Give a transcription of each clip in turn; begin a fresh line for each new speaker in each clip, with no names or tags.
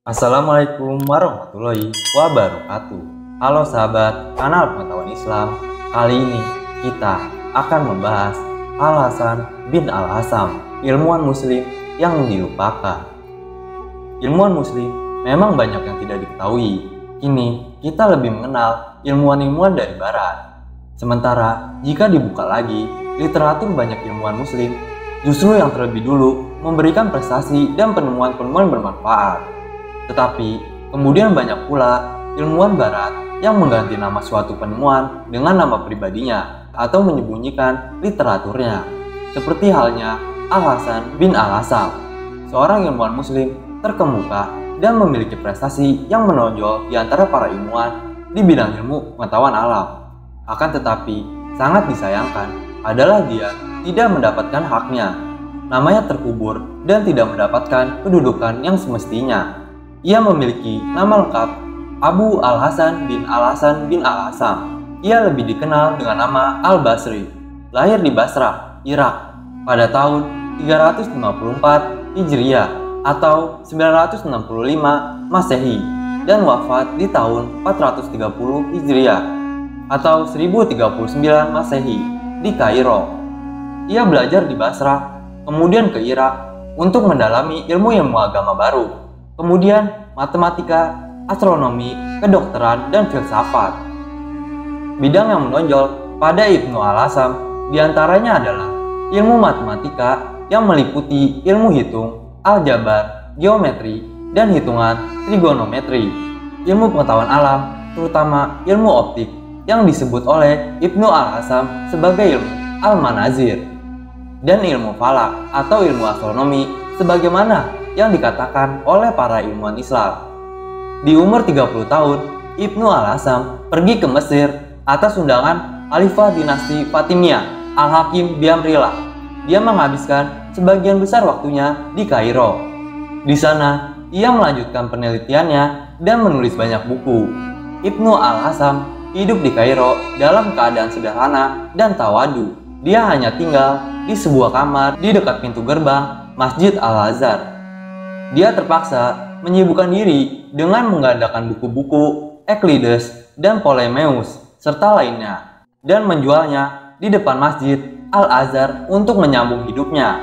Assalamualaikum warahmatullahi wabarakatuh. Halo sahabat kanal pengetahuan Islam. Kali ini kita akan membahas Al-Hasan bin Al-Hassam, ilmuwan muslim yang dilupakan. Ilmuwan muslim memang banyak yang tidak diketahui. Kini kita lebih mengenal ilmuwan-ilmuwan dari barat. Sementara jika dibuka lagi literatur banyak ilmuwan muslim, justru yang terlebih dulu memberikan prestasi dan penemuan-penemuan bermanfaat. Tetapi kemudian banyak pula ilmuwan barat yang mengganti nama suatu penemuan dengan nama pribadinya atau menyembunyikan literaturnya. Seperti halnya Al-Hasan bin Al-Hassam, seorang ilmuwan muslim terkemuka dan memiliki prestasi yang menonjol di antara para ilmuwan di bidang ilmu pengetahuan alam. Akan tetapi sangat disayangkan adalah dia tidak mendapatkan haknya. Namanya terkubur dan tidak mendapatkan kedudukan yang semestinya. Ia memiliki nama lengkap Abu Al-Hasan bin Al-Hasan bin Al-Hassam. Ia lebih dikenal dengan nama Al-Basri. Lahir di Basrah, Irak pada tahun 354 Hijriah atau 965 Masehi dan wafat di tahun 430 Hijriah atau 1039 Masehi di Kairo. Ia belajar di Basrah, kemudian ke Irak untuk mendalami ilmu-ilmu agama baru. Kemudian matematika, astronomi, kedokteran, dan filsafat. Bidang yang menonjol pada Ibnu Al-Hassam diantaranya adalah ilmu matematika yang meliputi ilmu hitung, aljabar, geometri, dan hitungan trigonometri. Ilmu pengetahuan alam, terutama ilmu optik, yang disebut oleh Ibnu Al-Hassam sebagai ilmu al-manazir. Dan ilmu falak atau ilmu astronomi sebagaimana yang dikatakan oleh para ilmuwan Islam. Di umur 30 tahun, Ibnu Al-Hassam pergi ke Mesir atas undangan Khalifah dinasti Fatimiyah Al-Hakim Biamrillah. Dia menghabiskan sebagian besar waktunya di Kairo. Di sana, ia melanjutkan penelitiannya dan menulis banyak buku. Ibnu Al-Hassam hidup di Kairo dalam keadaan sederhana dan tawadu. Dia hanya tinggal di sebuah kamar di dekat pintu gerbang Masjid Al-Azhar. Dia terpaksa menyibukkan diri dengan menggandakan buku-buku Euclides dan Ptolemeus serta lainnya dan menjualnya di depan Masjid Al-Azhar untuk menyambung hidupnya.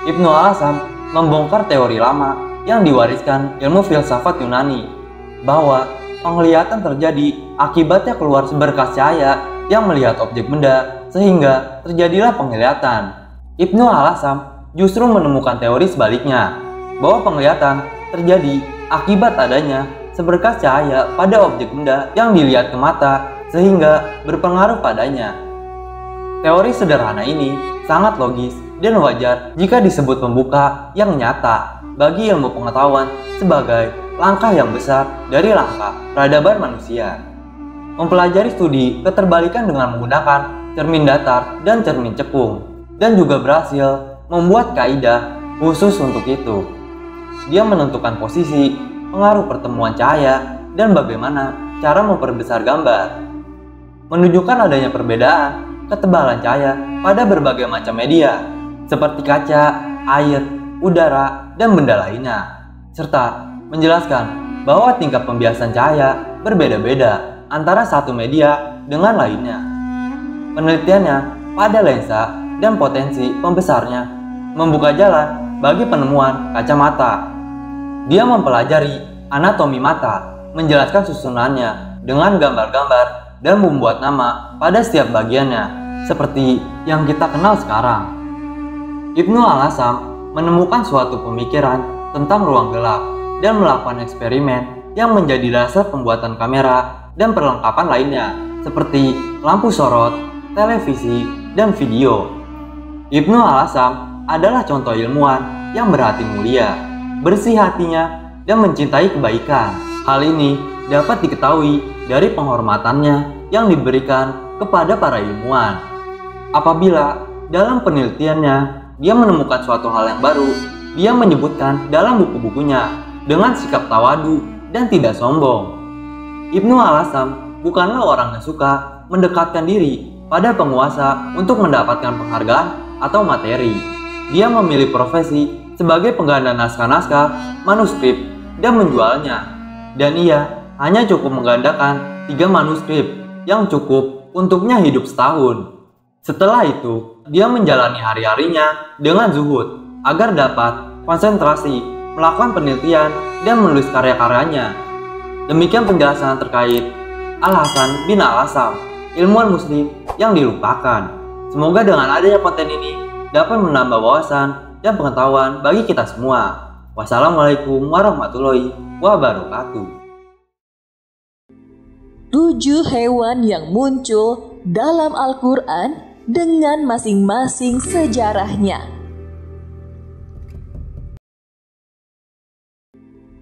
Ibnu Al-Hassam membongkar teori lama yang diwariskan ilmu filsafat Yunani bahwa penglihatan terjadi akibatnya keluar seberkas cahaya yang melihat objek benda sehingga terjadilah penglihatan. Ibnu Al-Hassam justru menemukan teori sebaliknya, bahwa penglihatan terjadi akibat adanya seberkas cahaya pada objek benda yang dilihat ke mata sehingga berpengaruh padanya. Teori sederhana ini sangat logis dan wajar jika disebut pembuka yang nyata bagi ilmu pengetahuan sebagai langkah yang besar dari langkah peradaban manusia. Mempelajari studi keterbalikan dengan menggunakan cermin datar dan cermin cekung, dan juga berhasil membuat kaidah khusus untuk itu. Dia menentukan posisi, pengaruh pertemuan cahaya, dan bagaimana cara memperbesar gambar. Menunjukkan adanya perbedaan ketebalan cahaya pada berbagai macam media, seperti kaca, air, udara, dan benda lainnya. Serta menjelaskan bahwa tingkat pembiasan cahaya berbeda-beda antara satu media dengan lainnya. Penelitiannya pada lensa dan potensi pembesarnya membuka jalan bagi penemuan kacamata. Dia mempelajari anatomi mata, menjelaskan susunannya dengan gambar-gambar dan membuat nama pada setiap bagiannya, seperti yang kita kenal sekarang. Ibnu Al-Hassam menemukan suatu pemikiran tentang ruang gelap dan melakukan eksperimen yang menjadi dasar pembuatan kamera dan perlengkapan lainnya, seperti lampu sorot, televisi, dan video. Ibnu Al-Hassam adalah contoh ilmuwan yang berhati mulia, bersih hatinya, dan mencintai kebaikan. Hal ini dapat diketahui dari penghormatannya yang diberikan kepada para ilmuwan. Apabila dalam penelitiannya dia menemukan suatu hal yang baru, dia menyebutkan dalam buku-bukunya dengan sikap tawadu dan tidak sombong. Ibnu Al-Hassam bukanlah orang yang suka mendekatkan diri pada penguasa untuk mendapatkan penghargaan atau materi. Dia memilih profesi sebagai pengganda naskah-naskah, manuskrip, dan menjualnya. Dan ia hanya cukup menggandakan 3 manuskrip yang cukup untuknya hidup setahun. Setelah itu, dia menjalani hari-harinya dengan zuhud agar dapat konsentrasi, melakukan penelitian, dan menulis karya-karyanya. Demikian penjelasan terkait Al-Hasan bin Al-Hassam, ilmuwan muslim yang dilupakan. Semoga dengan adanya konten ini dapat menambah wawasan dan pengetahuan bagi kita semua. Wassalamualaikum warahmatullahi wabarakatuh.
7 hewan yang muncul dalam Al-Quran dengan masing-masing sejarahnya.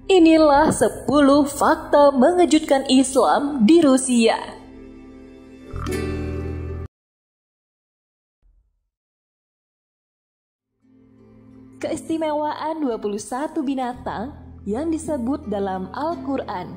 Inilah 10 fakta mengejutkan Islam di Rusia. Keistimewaan 21 binatang yang disebut dalam Al-Quran.